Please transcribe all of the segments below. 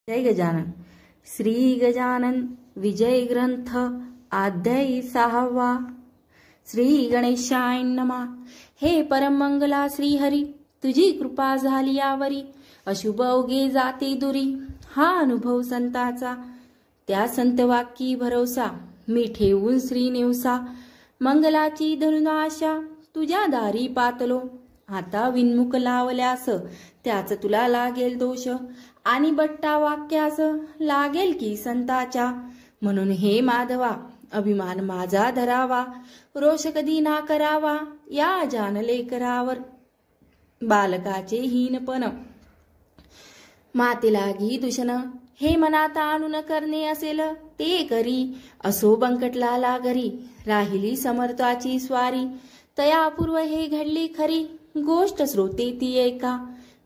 जय गजानन. श्री गजानन विजय ग्रंथ अध्याय 6. श्री गणेशाय नमः. हे परमंगला श्रीहरी, तुझी कृपा झाली यावरी, अशुभ अवघे जाते दुरी. हा अनुभव संताचा, त्या संत वाक्यी भरोसा, मी ठेवून श्री नेवसा. मंगलाची धरून आशा, तुझ्या दारी पातलो. आता विनमुख लावल्यास त्याच तुला लागेल दोष, आणि बट्टा वाक्यास लागेल की संताच्या. म्हणून हे माधवा, अभिमान माझा धरावा, रोष कधी ना करावा या जानले करावर. बालकाचे हीनपण माते लागी दूषण, हे मनात आणून करणे असेल ते करी. असो बंकटलाला घरी, राहिली समर्थाची स्वारी. तयापूर्व हे घडली खरी, गोष्ट श्रोते ती एका.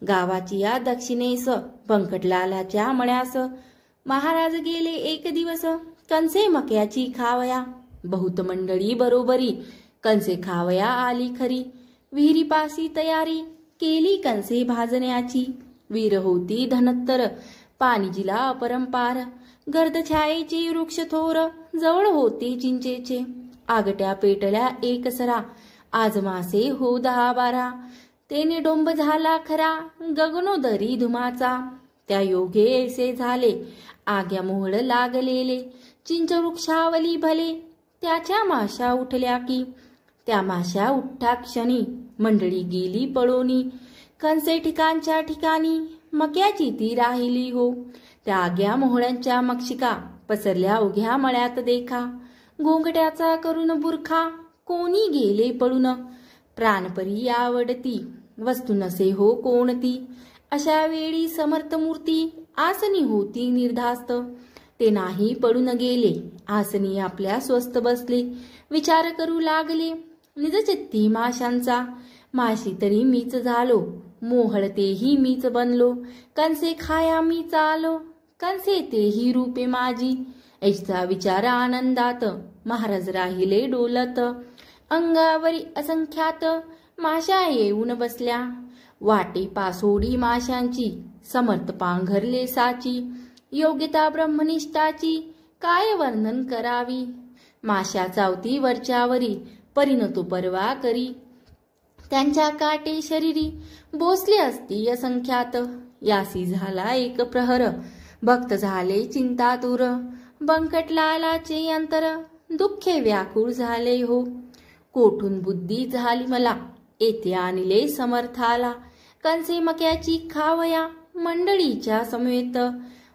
गावाची या दक्षिणेस बंकटलालाच्या मळ्यास, महाराज गेले एक दिवस कंसे मक्याची खावया. बहुत मंडळी बरोबरी कंसे खावया आली खरी. विहिरीपासी तयारी केली कंसे भाजण्याची. वीर होती धनत्तर, पाणी जिला अपरंपार. गर्द छायेचे वृक्ष थोर, जवळ होते चिंचेचे. आगट्या पेटल्या एकसरा, आज मासे हो 10-12. तेने डोंब झाला खरा, गगनोदरी धुमाचा. त्या योगे ऐसे झाले, आग्या मोहळ लागलेले. चिंच वृक्षावली भले, त्याच्या माशा उठल्या की. त्या माशा उठ्ठा क्षणी, मंडळी गेली पळोनी. कंसे ठिकाणच्या ठिकाणी, मक्याची ती राहिली हो. त्या आग्या मोहळ्यांच्या मक्षिका, पसरल्या उघ्या मळ्यात देखा. गोंगट्याचा करून बुरखा, कोणी गेले पळून. प्राणपरी आवडती, वस्तू नसे हो कोणती. अशा वेळी समर्थ मूर्ती, आसनी होती निर्धास्त. ते नाही पडून गेले, आसनी आपल्या स्वस्थ बसले. विचार करू लागले निजचित्ती माशांचा. माशी तरी मीच झालो, मोहळ तेही मीच बनलो. कंसे खाया मीच आलो, कंसे तेही रूपे माझी. ऐसा विचार आनंदात, महाराज राहिले डोलत. अंगावरी असंख्यात माशा येऊन बसल्या. वाटे पासोडी माशांची, समर्थ पांघरले साची. योग्यता ब्रह्मनिष्ठाची, काय वर्णन करावी. माशा चावती वरच्यावरी, परीन तो परवा करी. त्यांच्या काटे शरीरी, बोसले असती असंख्यात. यासी झाला एक प्रहर, भक्त झाले चिंतातुर. बंकटलालाचे अंतर, दुःखे व्याकुळ झाले हो. कोठून बुद्धी झाली मला, येथे आणले समर्थाला. कंसे मक्याची खावया, मंडळीच्या समेत.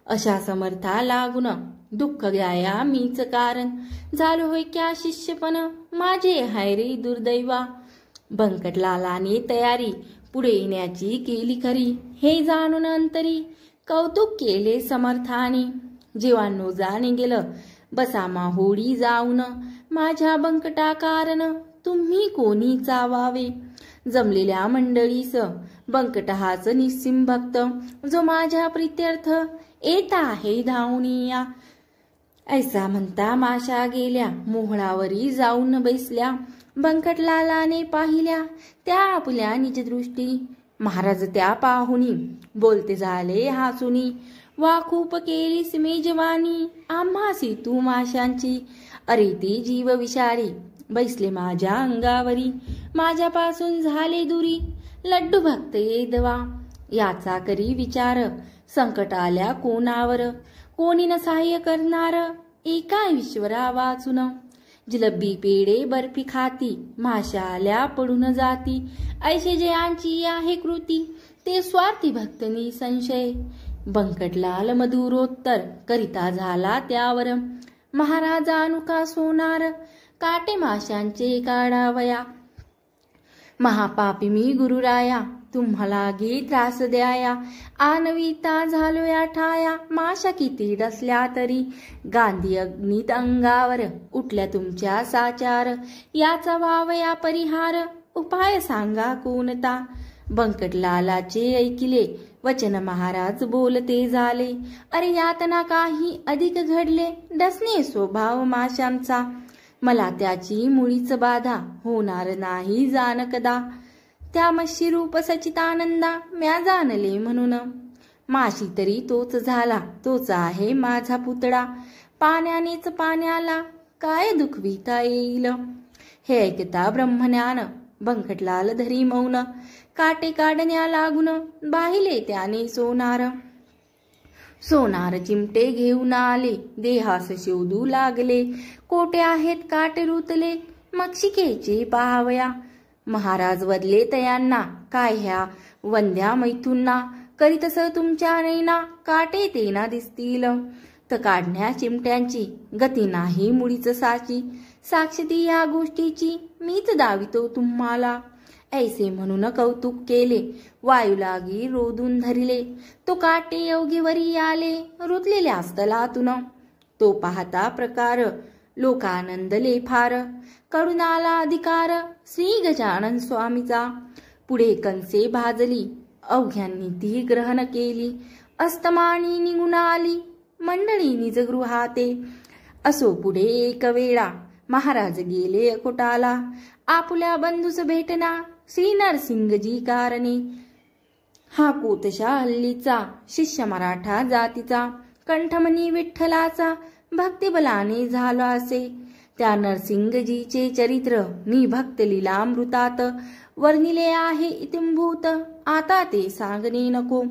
अशा समर्था लागून, दुःख घ्याया मीच कारण. झालो होय क्या शिष्यपण, माझे हाय रे दुर्दैवा. बंकटलालाने तयारी पुढे येण्याची केली खरी. हे जाणून अंतरी, कौतुक केले समर्थाने. जीवांनो जाणे गेलं, बसा माहोडी जाऊन. माझ्या बंकटा कारण, तुम्ही कोणी चावावे. जमलेल्या मंडळीस बंकट हाच निस्सिम भक्त. जो माझ्या प्रित्यर्थ येत आहे धावणीया. ऐसा म्हणता माशा गेल्या, मोहळावरी जाऊन बैसल्या. बंकटलालाने पाहिल्या त्या आपल्या निजदृष्टी. महाराज त्या पाहुनी, बोलते झाले हासुनी. वाखूप केलीस मेजवानी, आम्हासी तू माशांची. अरे ती जीव विषारी, बैसले माझ्या अंगावरी. माझ्यापासून झाले दुरी, लड्डू भक्त येदवा. याचा करी विचार, संकट आल्या कोणावर. कोणी न सहाय्य करणार, एका ईश्वरा वाचून. जिलबी पेढे बर्फी खाती, माशा आल्या पडून जाती. ऐसे जयांची आहे कृती, ते स्वार्थी भक्त निसंशय. बंकटलाल मधुरोत्तर करिता झाला त्यावर. महाराजानुका सोनार, काटे माशांचे काढावया. महापापी मी गुरुराया, तुम्हाला घे त्रास द्याया. आणविता झालो या ठाया, माशा किती डसल्या तरी. गांधी अग्नीत अंगावर, उठल्या तुमच्या साचार. याचा वावया परिहार, उपाय सांगा कोणता. बंकटलालाचे ऐकिले वचन, महाराज बोलते झाले. अरे यातना काही अधिक घडले, डसणे स्वभाव माशांचा. मला त्याची मुळीच बाधा, होणार नाही जाण कदा. त्या मशी रूप सचितानंदा, म्या जाणले म्हणून. माशी तरी तोच झाला, तोच आहे माझा पुतळा. पाण्यानेच पाण्याला काय दुखविता येईल. हे ऐकता ब्रह्मज्ञान बंकटलाल धरी मौन. काटे काढण्या लागून बाहिले त्याने सोनार. सोनार चिमटे घेऊन आले, देहास शोधू लागले. कोटे आहेत काटे रुतले, मक्षिकेचे पाहावया. महाराज वदले तयांना, काय ह्या वंद्या मैथूंना. करीतस तुमच्या नैना, काटे तेना दिसतील. तर काढण्या चिमट्यांची गती नाही मुळीच साची. साक्ष ती या गोष्टीची मीच दावितो तुम्हाला. ऐसे म्हणून कौतुक केले, वायू लागी रोधून धरिले. तो काटे योगीवरी आले, रुतलेल्या स्थलातून. तो पाहता प्रकार लोकानंदले फार. कडून आला अधिकार श्री गजानन स्वामीचा. पुढे कंसे भाजली, अवघ्यांनी ती ग्रहण केली. अस्तमानी निघून आली, मंडळी निजगृहाते. असो पुढे एक वेळा, महाराज गेले अकोटाला. आपुल्या बंधूस भेटना, श्री नरसिंगजी कारणे. हा कोतशा हल्लीचा, शिष्य मराठा जातीचा. कंठमणी विठ्ठलाचा, भक्तिबलाने झाला असे. त्या नरसिंगजीचे चरित्र मी भक्त लीलामृतात वर्णिले आहे इतिंभूत. आता ते सांगणे नको.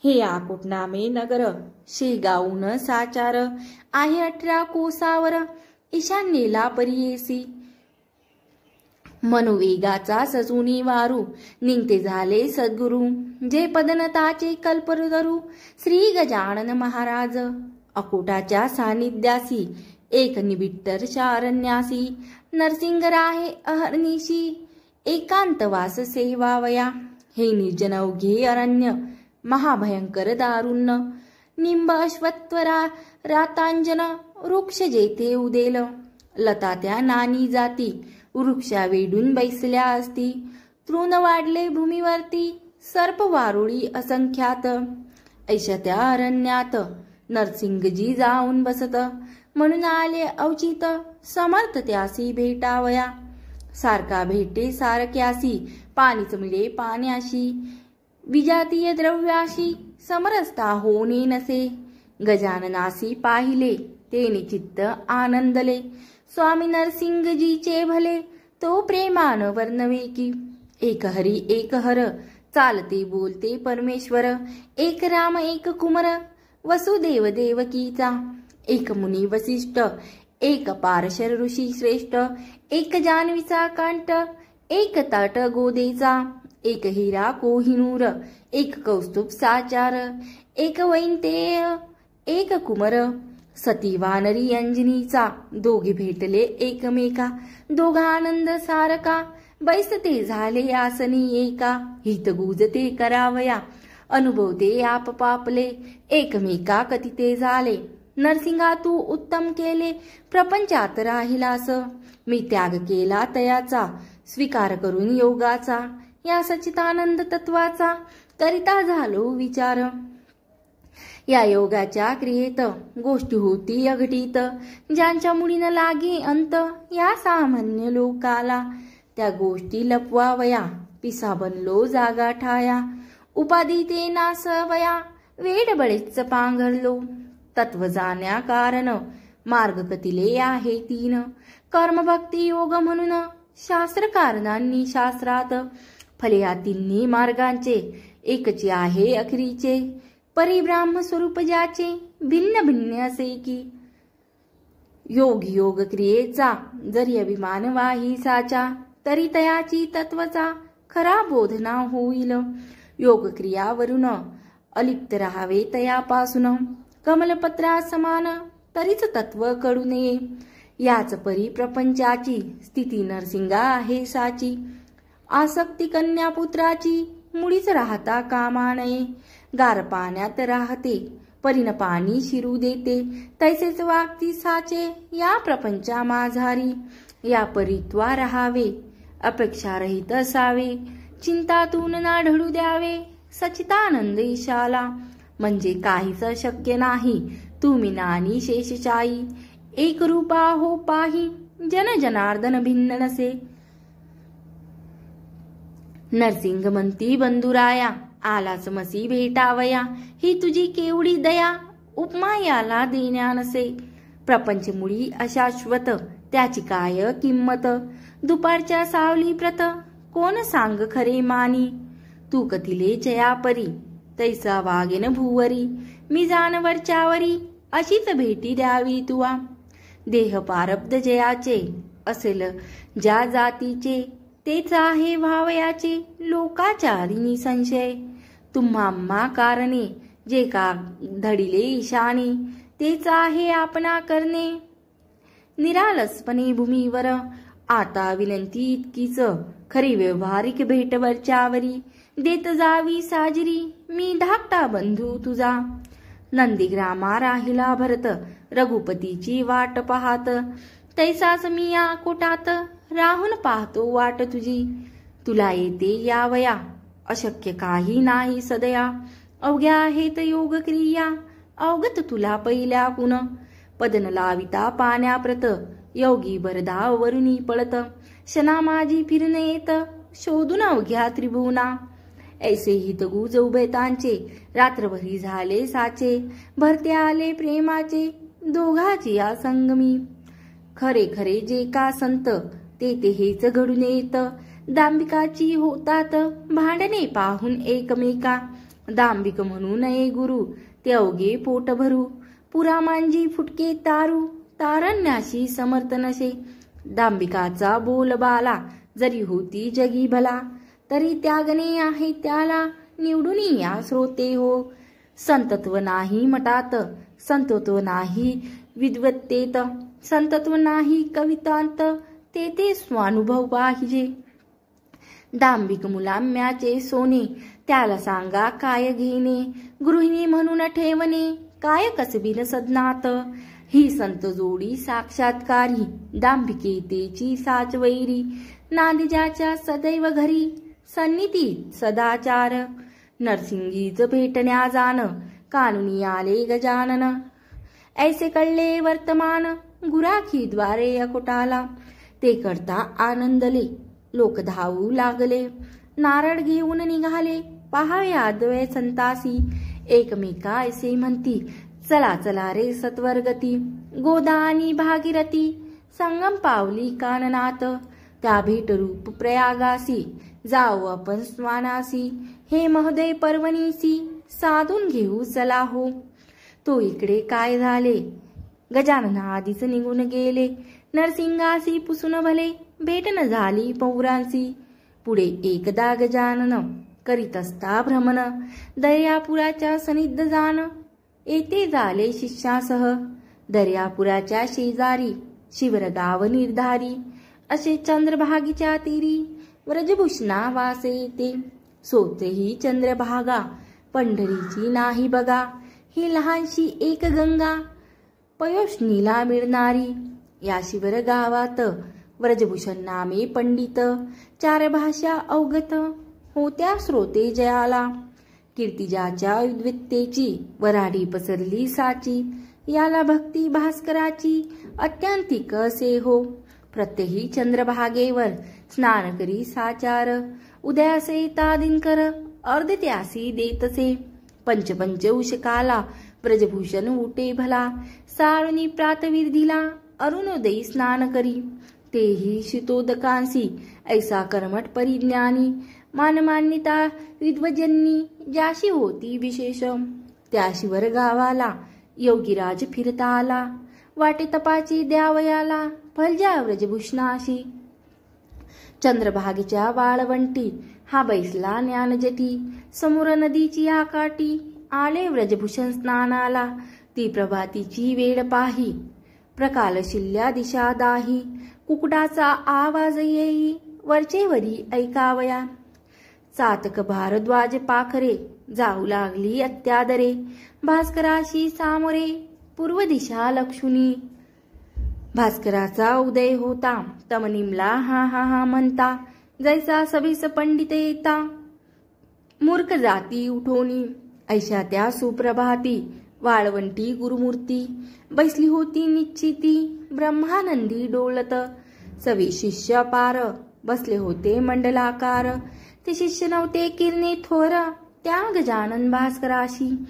हे आकोटनामे नगर, शेगावून साचार. आहे 18 कोसावर, ईशान्येला परियेसी. मनोवेगाचा सजुनी वारू, निंते झाले सद्गुरु. जे पदनताचे कल्पतरू, श्री गजानन महाराज. अकोटाच्या सानिध्यासी, एक निबिट्टर शारण्यासी. नरसिंग राहे अहर्निशी, एकांतवास सेवावया. हे निर्जन अवघे अरण्य, महाभयंकर दारुण्य. निंब अश्वत्वरा रातांजन, वृक्ष जेथे उदेल. लता त्या नानी जाती, वृक्षा वेडून बैसल्या असती. तृण वाढले भूमीवरती, सर्प वारुळी असंख्यात. ऐशा त्या अरण्यात नरसिंगजी जाऊन बसत. म्हणून आले औचित, समर्थ त्यासी भेटावया. सारखा भेटे सारख्यासी, पाणीच मिळे पाण्याशी. विजातीय द्रव्याशी, समरसता होणे नसे. गजाननासी पाहिले, तेने चित्त आनंदले. स्वामी नरसिंगजीचे भले, तो प्रेमान वर्णवे की. एक हरी एक हर, चालते बोलते परमेश्वर. एक राम एक कुमर, वसुदेव देवकीचा. एक मुनी वसिष्ठ, एक पारशर ऋषी श्रेष्ठ. एक जान्हवीचा कंठ, एक तट गोदेचा. एक हिरा कोहिनूर, एक कौस्तुभ साचार. एक वैंतेय, एक कुमर. सती वानरी अंजनीचा, दोघे भेटले एकमेका. दोघा आनंद सारका, बैसते झाले आसनी एका. हित गुजते करावया, अनुभवते आप पापले. एकमेका कथिते झाले, नरसिंगा तू उत्तम केले. प्रपंचात राहिलास, मी त्याग केला तयाचा. स्वीकार करून योगाचा, या सच्चिदानंद तत्वाचा. करिता झालो विचार. या योगाच्या क्रियेत गोष्टी होती अघटित. ज्यांच्या मुळीनं लागे अंत, या सामान्य लोकाला. त्या गोष्टी लपवावया, पिसा बनलो जागा ठाया. उपाधी ते नासवया, वेड बळेच पांघरलो. तत्व जाण्या कारण, मार्ग कतिले आहे 3. कर्मभक्ती योग म्हणून, शास्त्रकारणांनी शास्त्रात. फले या तिन्ही मार्गांचे, एकची आहे अखरीचे. परिब्राह्म स्वरूप ज्याचे, भिन्न भिन्न असे की. योग योग क्रियेचा, जरी अभिमान वाही साचा. तरी तयाची तत्वचा, खरा बोधना होईल. योग क्रियावरून, अलिप्त राहावे तयापासून. कमलपत्रा समान, तरीच तत्व कळू नये. याच परी प्रपंचाची, स्थिती नरसिंगा आहे साची. आसक्ती कन्या पुत्राची, मुळीच राहता कामा नये. गार पाण्यात राहते, परीन पाणी शिरू देते. तैसेच वागती साचे, या प्रपंचा माझारी. या परित्वा राहावे, अपेक्षारहित असावे. चिंतातून ना ढळू द्यावे, सच्चिदानंद ईशाला. म्हणजे काहीच अशक्य नाही, तुम्ही नानी शेषशायी. एक रूपा हो पाही, जन जनार्दन भिन्न नसे. नरसिंग म्हणती बंधुराया, आलाच मसी भेटावया, ही तुझी केवढी दया, उपमा याला देण्या नसे. प्रपंच मुळी अशाश्वत, त्याची काय किंमत, दुपारच्या सावली प्रत, कोण सांग खरे मानी. तू कथिले जयापरी, तैसा वागेन भूवरी, मी जाण वरच्यावरी, अशीच भेटी द्यावी तुवा. देह पारब्ध जयाचे, असेल ज्या जातीचे, तेच आहे भावयाचे, लोकाचारिणी संशय. तुम्हा कारणे, जे का धडिले ईशाने, तेच आहे आपणा करणे. निरालसपणे भूमीवर, आता विनंती इतकीच, खरी व्यवहारिक भेट वरच्यावरी, देत जावी साजिरी, मी धाकटा बंधू तुझा. नंदीग्रामा राहिला भरत, रघुपतीची वाट पाहत, तैसाच मी या कोटात, राहून पाहतो वाट तुझी. तुला येते यावया, अशक्य काही नाही सदया, अवघ्या आहेत योग क्रिया, अवगत तुला पहिल्या कुण. पदन लाविता पाण्याप्रत, योगी भरधा वरुणी पळत, शना माझी फिरन येत, शोधून अवघ्या त्रिभुवना. ऐसे हित गुज उभयतांचे, रात्रभरी झाले साचे, भरते आले प्रेमाचे, दोघाची या संगमी. खरे खरे जे का संत, ते हेच घडून येत, दांभिकाची होतात भांडणे पाहून एकमेका. दांभिक म्हणू नये गुरु, ते अवघे पोट भरू, पुरा मांजी फुटके तारू, तारण्याशी समर्थ नसे. दांभिकाचा बोलबाला, जरी होती जगी भला, तरी त्यागणे आहे त्याला, निवडून या श्रोते हो. संतत्व नाही मठात, संतत्व नाही विद्वत्तेत, संतत्व नाही कवितांत, ते स्वानुभव पाहिजे. दांभिक मुलाम्याचे सोने, त्याला सांगा काय घेणे, गृहिणी म्हणून ठेवणे, काय कसबीन सदनात. ही संत जोडी साक्षात्कारी, दांभिकेतेची साचवैरी, नादिजाच्या सदैव घरी, सन्निधी सदाचार. नरसिंगीच भेटण्या जाण, कानुनी आले गजानन, ऐसे कळले वर्तमान, गुराखीद्वारे अकोटाला. ते करता आनंदले, लोक धावू लागले, नारळ घेऊन निघाले, पाहाव्या द्वय संतासी. एकमेका ऐसे म्हणती, चला चला रे सत्वरगती, गोदा आणि भागीरथी, संगम पावली काननात. त्या भेटरूप प्रयागासी, जाऊ आपण स्वानासी, हे महोदय पर्वणीसी, साधून घेऊ चला हो. तो इकडे काय झाले, गजानन आधीच निघून गेले, नरसिंगासी पुसून भले, भेट न झाली पौरांसी. पुढे एकदा गजानन करीत असता भ्रमण, दर्यापुराच्या सनिध जाण, येथे झाले शिष्यासह. दर्यापुराच्या शेजारी, शिवर गाव निर्धारी, असे चंद्रभागीच्या तीरी, व्रजभूषणा वासे येते. सोतेही चंद्रभागा, पंढरीची नाही बघा, ही लहानशी एक गंगा, पयोष्णीला मिळणारी. या शिवर गावात व्रजभूषण नामे पंडित, 4 भाषा अवगत, होत्या श्रोते जयाला. कीर्तिजाच्या विद्वत्तेची, वराडी पसरली साची, याला भक्ती भास्कराची, अत्यांतिक असे हो. प्रत्यही चंद्रभागेवर, स्नान करी साचार, उदयासे येता दिनकर, अर्धत्यासी देतसे. पंचपंच उशकाला, व्रजभूषण उठे भला, सारुनी प्रातविर्धीला, अरुणोदयी स्नान करी. तेही शीतोदकांसी, ऐसा कर्मठ परिज्ञानी, मानमान्यता विद्वजन्नी, ज्याशी होती विशेष. त्या शिवर गावाला, योगीराज फिरता आला, वाटे तपाची द्यावयाला, फलजा व्रजभूषणाशी. चंद्रभागेच्या वाळवंटी, हा बैसला ज्ञानजटी, समोर नदीची आकाठी, आले व्रजभूषण स्नानाला. ती प्रभातीची वेळ पाही, प्रकालशिल्ल्या दिशा दाही, कुकुटाचा आवाज येई, वरचेवरी ऐकावया. चातक भारद्वाज पाखरे, जाऊ लागली अत्यादरे, भास्कराशी सामोरे, पूर्व दिशा लक्षुनी. भास्कराचा उदय होता, तमनिमला हा हा हा म्हणता, जैसा सभीस पंडित येता, मूर्ख जाती उठोनी. ऐशा त्या सुप्रभाती, वाळवंटी गुरुमूर्ती, बैसली होती निश्चिती, ब्रह्मानंदी डोलत. सवे शिष्य पार, बसले होते मंडलाकार, ते शिष्य नव्हते किरणे थोर, त्या गजानन भास्कराशी.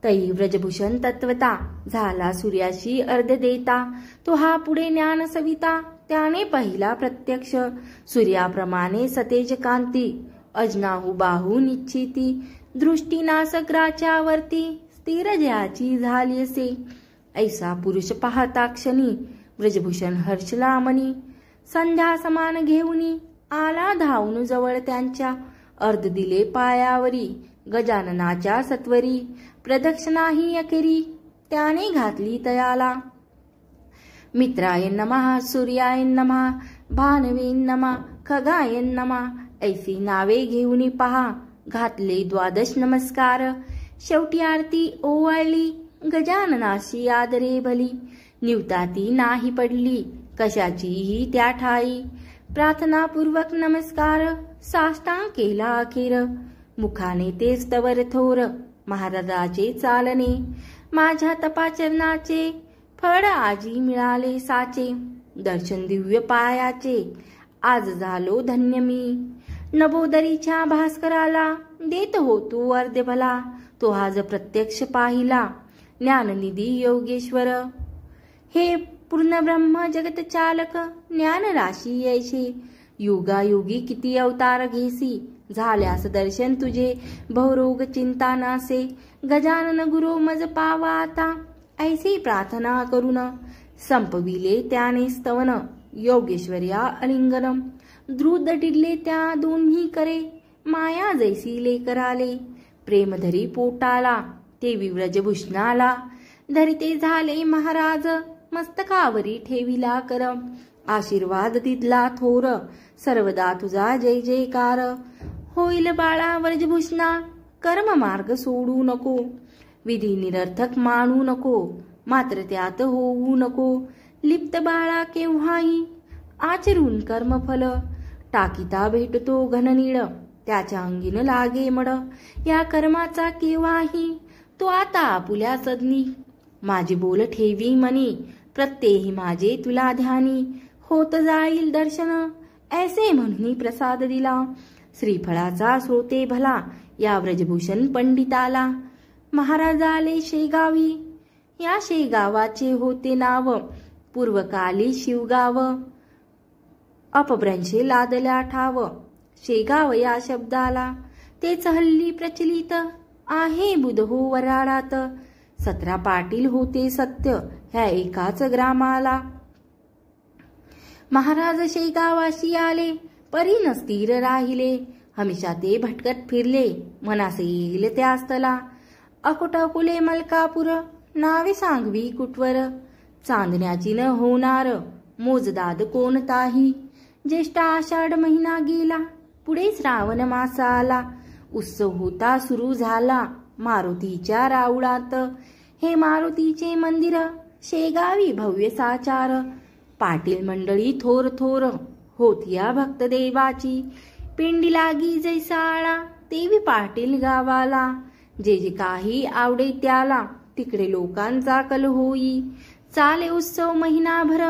तई व्रजभूषण तत्वता झाला सूर्याशी अर्ध देता. तो हा पुढे ज्ञान सविता त्याने पहिला प्रत्यक्ष. सूर्याप्रमाणे सतेज कांती अजनाहू बाहू निश्चिती. दृष्टी नासग्राच्या वरती स्थिर जयाची झाली असे. ऐसा पुरुष पाहता क्षणी व्रजभूषण हर्षला मनी. संध्या समान घेऊनी आला धावून जवळ त्यांच्या. अर्ध दिले पायावरी गजाननाच्या सत्वरी. प्रदक्षिणाही अखेरी त्याने घातली तयाला. मित्राय नमः सूर्याय नमः भानवे नमः खगाय नमः. ऐसी नावे घेऊन पहा घातले द्वादश नमस्कार. शेवटी आरती ओवाळली गजाननाशी आदरे भली. निवता ती नाही पडली कशाचीही त्या ठाई. प्रार्थनापूर्वक नमस्कार साष्टांग केला अखेर. मुखाने ते स्तवर थोर महाराजाचे चालणे. माझ्या तपाचरणाचे फळ आजी मिळाले साचे. दर्शन दिव्य पायाचे आज झालो धन्य मी. नभोदरीच्या भास्कराला देत हो तू अर्ध्य भला. तो आज प्रत्यक्ष पाहिला ज्ञाननिधी योगेश्वर. हे पूर्ण ब्रह्म जगत चालक ज्ञान राशी यायचे. युगायुगी किती अवतार घेसी झाल्यास दर्शन तुझे बहुरोग चिंता नासे. गजानन गुरु मज पावा आता ऐसी प्रार्थना करून. संपविले त्याने स्तवन योगेश्वर्या अलिंगन. द्रुत डिडले त्या दोन्ही करे माया जैसी लेकराले. प्रेम धरी पोटाला ते व्रजभूषणाला. धरिते झाले महाराज मस्तकावरी ठेविला कर. आशीर्वाद दिदला थोर सर्वदा तुझा जय जयकार. होईल बाळा व्रजभूषणा कर्म मार्ग सोडू नको. विधी निरर्थक मानू नको मात्र त्यात होऊ नको. लिप्त बाळा केव्हाही आचरून कर्मफल. टाकिता भेटतो घननीळ त्याच्या अंगीन लागे मड. या कर्माचा केव्हाही तो आता आपुल्या सदनी. माझे बोल ठेवी मनी प्रत्येही माझे तुला ध्यानी. होत जाईल दर्शन ऐसे म्हणून प्रसाद दिला. श्रीफळाचा श्रोते भला या व्रजभूषण पंडिताला. महाराजाले शेगावी या शेगावाचे होते नाव. पूर्वकाली शिवगाव अपभ्रंशे लादल्या ठाव. शेगाव या शब्दाला तेच हल्ली प्रचलित आहे बुधहो वराडात. 17 पाटील होते सत्य ह्या एकाच ग्रामाला. महाराज शेगावाशी आले परी नस्थिर राहिले. हमेशा ते भटकत फिरले मनासे येईल त्या स्थला. अकोट अकोले मलकापूर नावे सांगवी कुटवर. चांदण्याची न होणार मोजदाद कोणताही. ज्येष्ठ आषाढ महिना गेला पुढे श्रावण मास आला. उत्सव होता सुरू झाला मारुतीच्या राऊळात. हे मारुतीचे मंदिर शेगावी भव्य साचार. पाटील मंडळी थोर थोर होतिया भक्त देवाची. पिंडी लागी जैसाळा तेवी पाटील गावाला. जे जे काही आवडे त्याला तिकडे लोकांचा कल होई. चाले उत्सव महिनाभर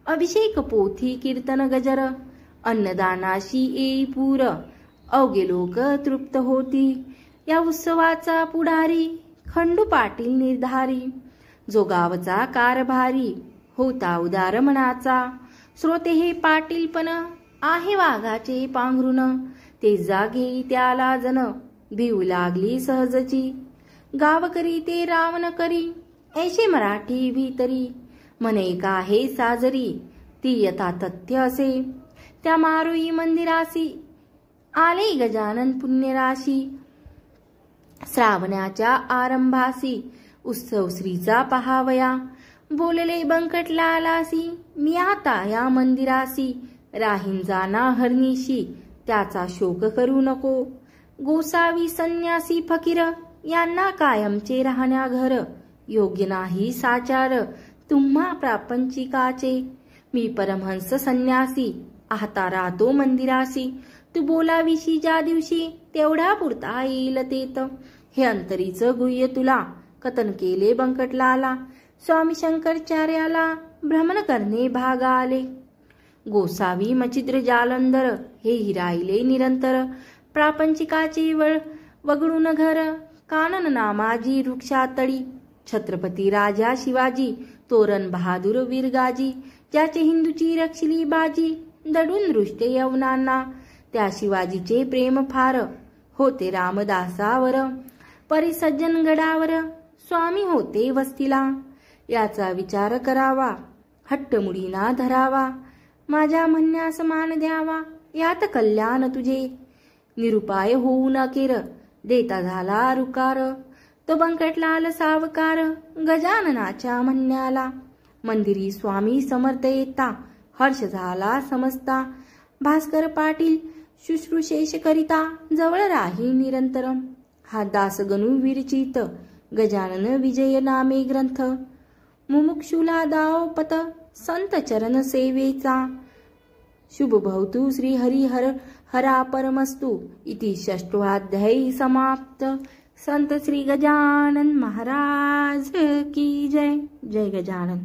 अभिषेक पोथी कीर्तन गजर. अन्नदानाशी येई पूर अवघे लोक तृप्त होती. या उत्सवाचा पुढारी खंडू पाटील निर्धारी. जो गावचा कारभारी होता उदार मनाचा. श्रोते हे पाटील पण आहे वाघाचे पांघरून. ते जागे त्याला जन भिऊ लागली सहजची. गावकरी ते रावण करी ऐशे मराठी भीतरी. मने का हे साजरी ती यथा तथ्य असे. त्या मारुई मंदिरासी आले गजानन पुण्यराशी. श्रावणाच्या आरंभासी उत्सव श्रीचा पहावया. बोलले बंकटलालासी मी आता या मंदिरासी. राहीन जाना हरनिशी त्याचा शोक करू नको. गोसावी संन्यासी फकीर यांना कायमचे राहण्या घर. योग्य नाही साचार तुम्हा प्रापंचिकाचे. मी परमहंस संन्यासी आता राहतो मंदिरासी. तू बोलाविशी ज्या दिवशी तेवढा पुरता येईल तेत. हे अंतरीचं गुह्य तुला कथन केले बंकटलाला. स्वामी शंकराचार्याला भ्रमण करणे भाग आले. गोसावी मचिद्र जालंधर हे राहिले निरंतर. प्रापंचिकाचे वळ वगळून घर कानन नामाजी वृक्षातळी छत्रपती राजा शिवाजी तोरण बहादूर वीरगाजी ज्याचे हिंदूची रक्षिली बाजी दडून दृष्टे यवनांना त्या शिवाजीचे प्रेम फार होते रामदासावर परी सज्जनगडावर स्वामी होते वस्तीला याचा विचार करावा हट्टमुडीना धरावा माझ्या म्हणण्यास मान द्यावा यात कल्याण तुझे निरुपाय होऊन अखेर देता झाला रुकार तो बंकटलाल सावकार गजाननाच्या म्हणण्याला मंदिरी स्वामी समर्थ येता हर्ष झाला समजता भास्कर पाटील शुश्रूषेश करिता जवळ राही निरंतर हा दास गणू विरचित गजानन विजय नामे ग्रंथ मुमुक्षुला दावपत संत चरण सेवेचा शुभ भवतु श्री हरिहर हरा परमस्तु इति षष्ठोऽध्याय समाप्त। संत श्री गजानन महाराज की जय। जय गजानन।